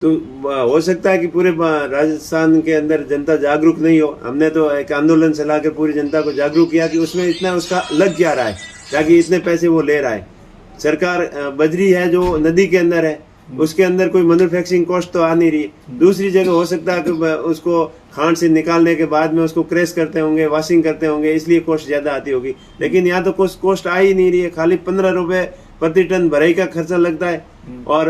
तो हो सकता है कि पूरे राजस्थान के अंदर जनता जागरूक नहीं हो। हमने तो एक आंदोलन चलाकर पूरी जनता को जागरूक किया कि उसमें इतना उसका लग क्या रहा है, ताकि इतने पैसे वो ले रहा है। सरकार बजरी है जो नदी के अंदर है, उसके अंदर कोई मैन्युफैक्चरिंग कॉस्ट तो आ नहीं रही। दूसरी जगह हो सकता है कि उसको खांड से निकालने के बाद में उसको क्रेश करते होंगे, वॉशिंग करते होंगे, इसलिए कॉस्ट ज्यादा आती होगी। लेकिन यहाँ तो कुछ कॉस्ट आ ही नहीं रही है, खाली 15 रुपए प्रति टन भराई का खर्चा लगता है। और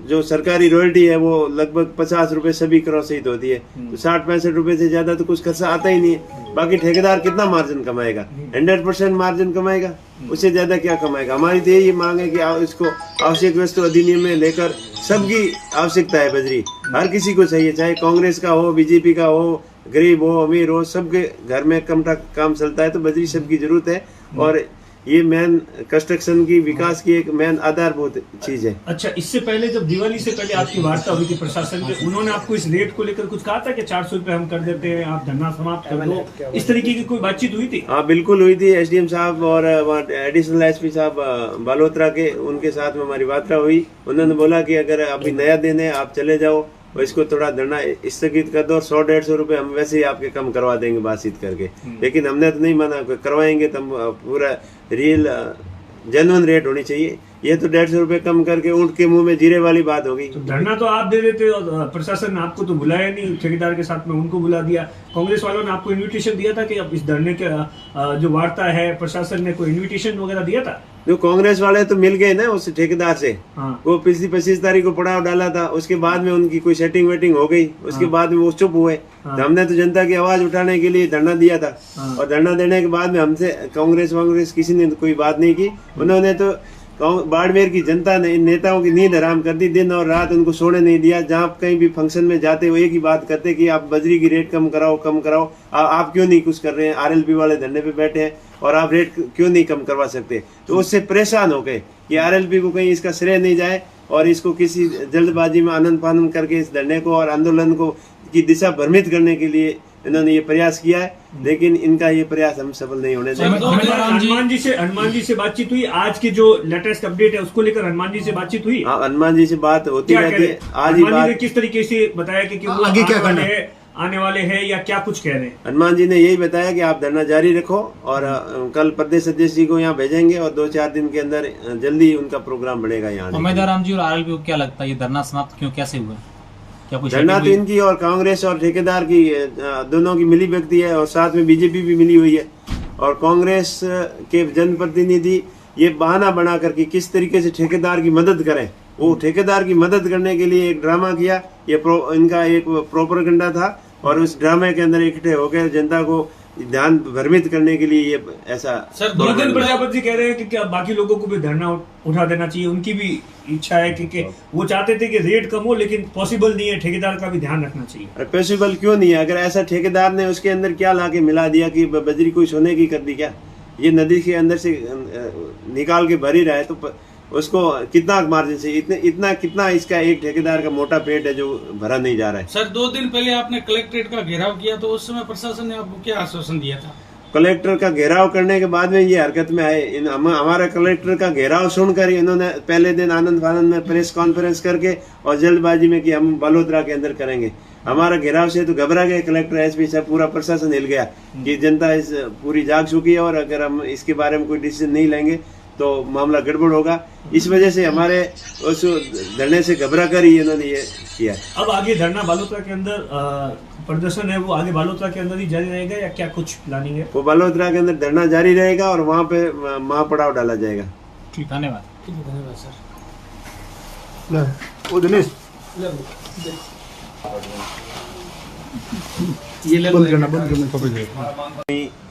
जो सरकारी रॉयल्टी है वो लगभग 50 रुपए सभी क्रॉस सहित होती है। तो 60-65 रुपए से ज्यादा तो कुछ खर्चा आता ही नहीं है। बाकी ठेकेदार कितना मार्जिन कमाएगा? 100% मार्जिन कमाएगा, उससे ज्यादा क्या कमाएगा? हमारी तो यही मांग है कि इसको आवश्यक वस्तु अधिनियम में लेकर, सबकी आवश्यकता है बजरी, हर किसी को चाहिए, चाहे कांग्रेस का हो, बीजेपी का हो, गरीब हो, अमीर हो, सबके घर में कम काम चलता है। तो बजरी सबकी जरूरत है और ये मेन कंस्ट्रक्शन की विकास की एक मेन आधारभूत चीज है। अच्छा, इससे पहले जब दिवाली से पहले आपकी वार्ता हुई थी प्रशासन के, उन्होंने आपको इस रेट को लेकर कुछ कहा था कि 400 रुपए हम कर देते हैं, आप धरना समाप्त कर दो, इस तरीके की कोई बातचीत हुई थी? हाँ बिल्कुल हुई थी। एसडीएम साहब और एडिशनल एसपी साहब बालोतरा के, उनके साथ में हमारी वार्ता हुई। उन्होंने बोला कि अगर अभी नया दिन है, आप चले जाओ और इसको थोड़ा धरना स्थगित कर दो, 100-150 रुपए हम वैसे ही आपके कम करवा देंगे बातचीत करके। लेकिन हमने तो नहीं माना, करवाएंगे तो पूरा रियल जेन्युइन रेट होनी चाहिए। ये तो 150 रुपए कम करके ऊंट के मुंह में जीरे वाली बात होगी। तो धरना तो आप दे देते और प्रशासन ने आपको तो बुलाया नहीं, ठेकेदार के साथ में उनको बुला दिया। कांग्रेस वालों ने आपको इनविटेशन दिया था कि अब इस धरने के जो वार्ता है, प्रशासन ने कोई इनविटेशन वगैरह दिया था? जो कांग्रेस वाले तो मिल गए ना उस ठेकेदार से। हाँ। वो पिछली 25 तारीख को पड़ाव डाला था, उसके बाद में उनकी कोई सेटिंग वेटिंग हो गई, उसके बाद में वो चुप हुए। तो हमने तो जनता की आवाज उठाने के लिए धरना दिया था। और धरना देने के बाद में हमसे कांग्रेस किसी ने कोई बात नहीं की। उन्होंने तो बाड़मेर की जनता ने इन नेताओं की नींद हराम कर दी, दिन और रात उनको सोने नहीं दिया। जहां कहीं भी फंक्शन में जाते वो एक ही बात करते कि आप बजरी की रेट कम कराओ, कम कराओ। आप क्यों नहीं कुछ कर रहे हैं? आरएलपी वाले धरने पे बैठे हैं और आप रेट क्यों नहीं कम करवा सकते? तो उससे परेशान हो गए कि आरएलपी को कहीं इसका श्रेय नहीं जाए और इसको किसी जल्दबाजी में आनंद फानंद करके इस धरने को और आंदोलन को की दिशा भ्रमित करने के लिए इन्होंने ये प्रयास किया है। लेकिन इनका ये प्रयास हम सफल नहीं होने देंगे। हनुमान जी से बातचीत हुई? आज की जो लेटेस्ट अपडेट है उसको लेकर हनुमान जी से बातचीत हुई? हाँ, हनुमान जी से बात होती रहती है। आज ही बात किस तरीके से बताया कि वो आगे क्या करना है, आने वाले हैं या क्या कुछ कह रहे हैं? हनुमान जी ने यही बताया कि आप धरना जारी रखो और कल प्रदेश अध्यक्ष जी को यहाँ भेजेंगे और 2-4 दिन के अंदर जल्दी उनका प्रोग्राम बढ़ेगा यहाँ। उम्मीदवार राम जी और आरएलपी को क्या लगता है ये धरना समाप्त क्यों, कैसे हुआ? धरना तो इनकी और कांग्रेस और ठेकेदार की दोनों की मिली भगती है और साथ में बीजेपी भी मिली हुई है। और कांग्रेस के जनप्रतिनिधि ये बहाना बना करके किस तरीके से ठेकेदार की मदद करें, वो ठेकेदार की मदद करने के लिए एक ड्रामा किया। ये इनका एक प्रोपेगेंडा था और उस ड्रामे के अंदर इकट्ठे हो गए जनता को ध्यान भ्रमित करने के लिए ये ऐसा। सर, मदन प्रजापति जी कह रहे हैं कि क्या बाकी लोगों को भी धरना उठा देना चाहिए, उनकी भी इच्छा है क्योंकि वो चाहते थे कि रेट कम हो, लेकिन पॉसिबल नहीं है, ठेकेदार का भी ध्यान रखना चाहिए। पॉसिबल क्यों नहीं है? अगर ऐसा ठेकेदार ने उसके अंदर क्या लाके मिला दिया कि बजरी कोई सोने की कर दी क्या? ये नदी के अंदर से निकाल के भरी रहा है तो उसको कितना मार्जिन से इतना कितना इसका एक ठेकेदार का मोटा पेट है जो भरा नहीं जा रहा है। सर, 2 दिन पहले आपने कलेक्ट्रेट का घेराव किया तो उस समय प्रशासन ने आपको क्या आश्वासन दिया था? कलेक्टर का घेराव करने के बाद में ये हरकत में आए। हमारा कलेक्टर का घेराव सुनकर इन्होंने पहले दिन आनंद फानंद में प्रेस कॉन्फ्रेंस करके और जल्दबाजी में कि हम बालोतरा के अंदर करेंगे। हमारा घेराव से तो घबरा गए कलेक्टर, एसपी साहब, पूरा प्रशासन हिल गया कि जनता इस पूरी जाग चुकी है और अगर हम इसके बारे में कोई डिसीजन नहीं लेंगे तो मामला गड़बड़ होगा। इस वजह से हमारे उस धरने से घबरा कर ही इन्होंने ये किया। अब आगे धरना बालोतरा के अंदर प्रदर्शन है, वो आगे बालोतरा के अंदर ही जारी रहेगा या क्या कुछ प्लानिंग है? वो बालोतरा के अंदर धरना जारी रहेगा और वहाँ पे महापड़ाव डाला जाएगा। ठीक, धन्यवाद। धन्यवाद सर।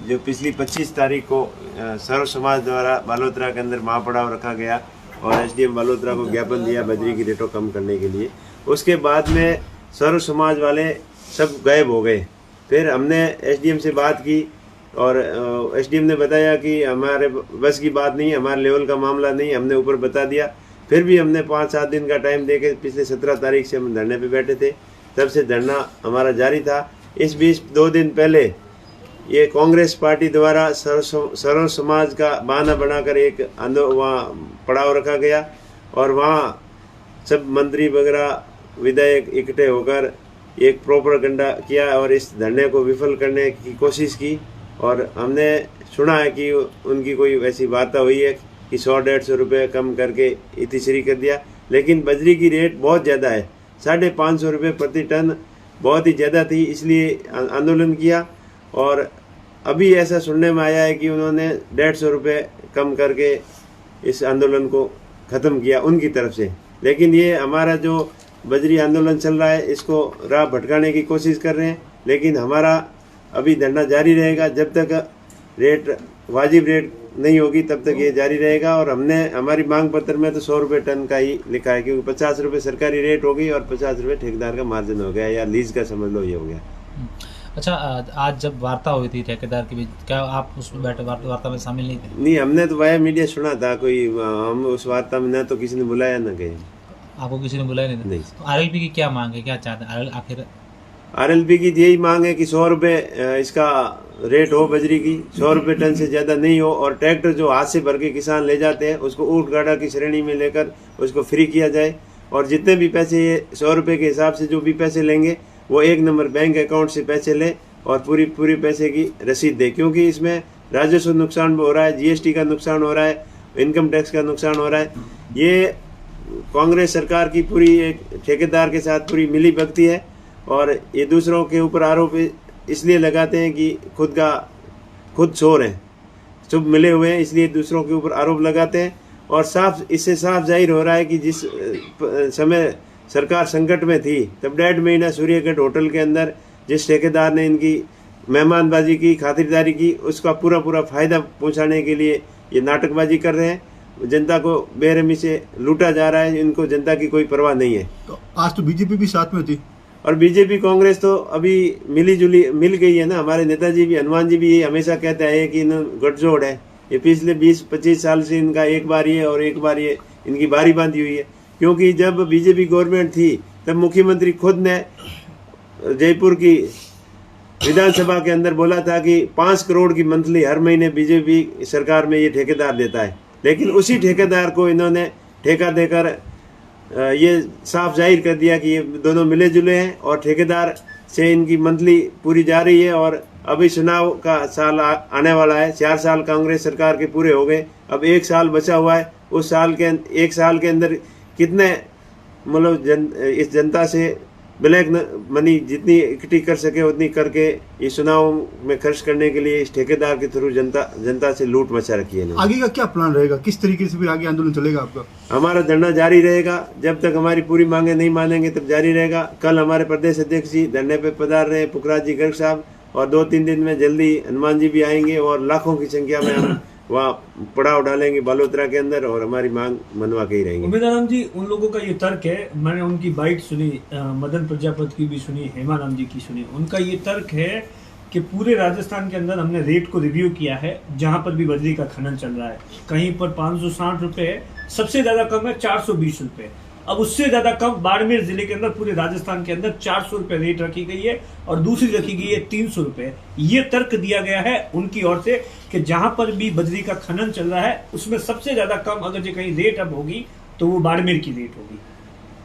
जो पिछली 25 तारीख को सर्व समाज द्वारा बालोतरा के अंदर महापड़ाव रखा गया और एसडीएम बालोतरा को ज्ञापन दिया बजरी की रेटों कम करने के लिए, उसके बाद में सर्व समाज वाले सब गायब हो गए। फिर हमने एसडीएम से बात की और एसडीएम ने बताया कि हमारे बस की बात नहीं, हमारे लेवल का मामला नहीं, हमने ऊपर बता दिया। फिर भी हमने 5-7 दिन का टाइम देके पिछले 17 तारीख से हम धरने पे बैठे थे, तब से धरना हमारा जारी था। इस बीच 2 दिन पहले ये कांग्रेस पार्टी द्वारा सर्व समाज का बहाना बनाकर एक वहाँ पड़ाव रखा गया और वहाँ सब मंत्री वगैरह विधायक इकट्ठे होकर एक प्रोपेगेंडा किया और इस धरने को विफल करने की कोशिश की। और हमने सुना है कि उनकी कोई वैसी वार्ता हुई है कि 100-150 रुपये कम करके इतिश्री कर दिया, लेकिन बजरी की रेट बहुत ज़्यादा है, 550 रुपये प्रति टन बहुत ही ज़्यादा थी, इसलिए आंदोलन किया। और अभी ऐसा सुनने में आया है कि उन्होंने 150 रुपये कम करके इस आंदोलन को ख़त्म किया उनकी तरफ से। लेकिन ये हमारा जो बजरी आंदोलन चल रहा है इसको राह भटकाने की कोशिश कर रहे हैं, लेकिन हमारा अभी धरना जारी रहेगा जब तक रेट वाजिब रेट नहीं होगी तब तक ये जारी रहेगा। और हमने हमारी मांग पत्र में तो 100 रुपये टन का ही लिखा है, क्योंकि 50 रुपये सरकारी रेट हो गई और 50 रुपये ठेकेदार का मार्जिन हो गया, या लीज का समझ लो ये हो गया। अच्छा, आज जब वार्ता हुई थी ठेकेदार के बीच, क्या आप उस वार्ता में शामिल नहीं थे? नहीं, हमने तो वाया मीडिया सुना था, कोई हम उस वार्ता में न तो किसी ने बुलाया न कहीं। आपको किसी ने बुलाया नहीं? नहीं। तो आरएलपी की क्या मांग है, क्या चाहते हैं आखिर? आरएलपी की यही मांग है कि 100 रुपये इसका रेट हो बजरी की, 100 रुपये टन से ज़्यादा नहीं हो, और ट्रैक्टर जो हाथ से भर के किसान ले जाते हैं उसको ऊँट गाड़ा की श्रेणी में लेकर उसको फ्री किया जाए। और जितने भी पैसे ये 100 रुपये के हिसाब से जो भी पैसे लेंगे वो 1 नंबर बैंक अकाउंट से पैसे लें और पूरी पैसे की रसीद दे, क्योंकि इसमें राजस्व नुकसान हो रहा है, जीएसटी का नुकसान हो रहा है, इनकम टैक्स का नुकसान हो रहा है। ये कांग्रेस सरकार की पूरी एक ठेकेदार के साथ पूरी मिली भगती है, और ये दूसरों के ऊपर आरोप इसलिए लगाते हैं कि खुद चोर हैं, चुप मिले हुए हैं, इसलिए दूसरों के ऊपर आरोप लगाते हैं। और इससे साफ जाहिर हो रहा है कि जिस समय सरकार संकट में थी तब 1.5 महीना सूर्यगढ़ होटल के अंदर जिस ठेकेदार ने इनकी मेहमानबाजी की, खातिरदारी की, उसका पूरा फ़ायदा पहुंचाने के लिए ये नाटकबाजी कर रहे हैं। जनता को बेरहमी से लूटा जा रहा है, इनको जनता की कोई परवाह नहीं है। तो आज तो बीजेपी भी साथ में थी, और बीजेपी कांग्रेस तो अभी मिल गई है ना। हमारे नेताजी भी, हनुमान जी भी ये हमेशा कहते हैं कि गठजोड़ है। ये पिछले 20-25 साल से इनका एक बार ये और एक बार ये इनकी बारी बांधी हुई है, क्योंकि जब बीजेपी गवर्नमेंट थी तब मुख्यमंत्री खुद ने जयपुर की विधानसभा के अंदर बोला था कि 5 करोड़ की मंथली हर महीने बीजेपी सरकार में ये ठेकेदार देता है। लेकिन उसी ठेकेदार को इन्होंने ठेका देकर ये साफ जाहिर कर दिया कि ये दोनों मिले जुले हैं, और ठेकेदार से इनकी मंथली पूरी जा रही है। और अभी चुनाव का साल आने वाला है, 4 साल कांग्रेस सरकार के पूरे हो गए, अब 1 साल बचा हुआ है। उस साल के 1 साल के अंदर कितने मतलब इस जनता से ब्लैक मनी जितनी इकट्ठी कर सके उतनी करके इस चुनाव में खर्च करने के लिए इस ठेकेदार के थ्रू जनता से लूट मचा रखी है। आगे का क्या प्लान रहेगा, किस तरीके से फिर आगे आंदोलन चलेगा आपका? हमारा धरना जारी रहेगा, जब तक हमारी पूरी मांगे नहीं मानेंगे तब जारी रहेगा। कल हमारे प्रदेश अध्यक्ष जी धरने पे पधार रहे हैं, पुखराज जी गर्ग साहब, और 2-3 दिन में जल्दी हनुमान जी भी आएंगे, और लाखों की संख्या में हम वहाँ पड़ाव डालेंगे बालोतरा के अंदर, और हमारी मांग मनवा के ही रहेंगे। उमेदाराम जी, उन लोगों का ये तर्क है, मैंने उनकी बाइट सुनी, मदन प्रजापति की भी सुनी, हेमाराम जी की सुनी। उनका ये तर्क है कि पूरे राजस्थान के अंदर हमने रेट को रिव्यू किया है, जहां पर भी बजरी का खनन चल रहा है, कहीं पर 560 रुपये, सबसे ज्यादा कम है 420 रुपये, अब उससे ज्यादा कम बाड़मेर जिले के अंदर, पूरे राजस्थान के अंदर 400 रुपये रेट रखी गई है, और दूसरी रखी गई है 300 रुपये। ये तर्क दिया गया है उनकी ओर से कि जहां पर भी बजरी का खनन चल रहा है उसमें सबसे ज्यादा कम अगर जो कहीं रेट अब होगी तो वो बाड़मेर की रेट होगी।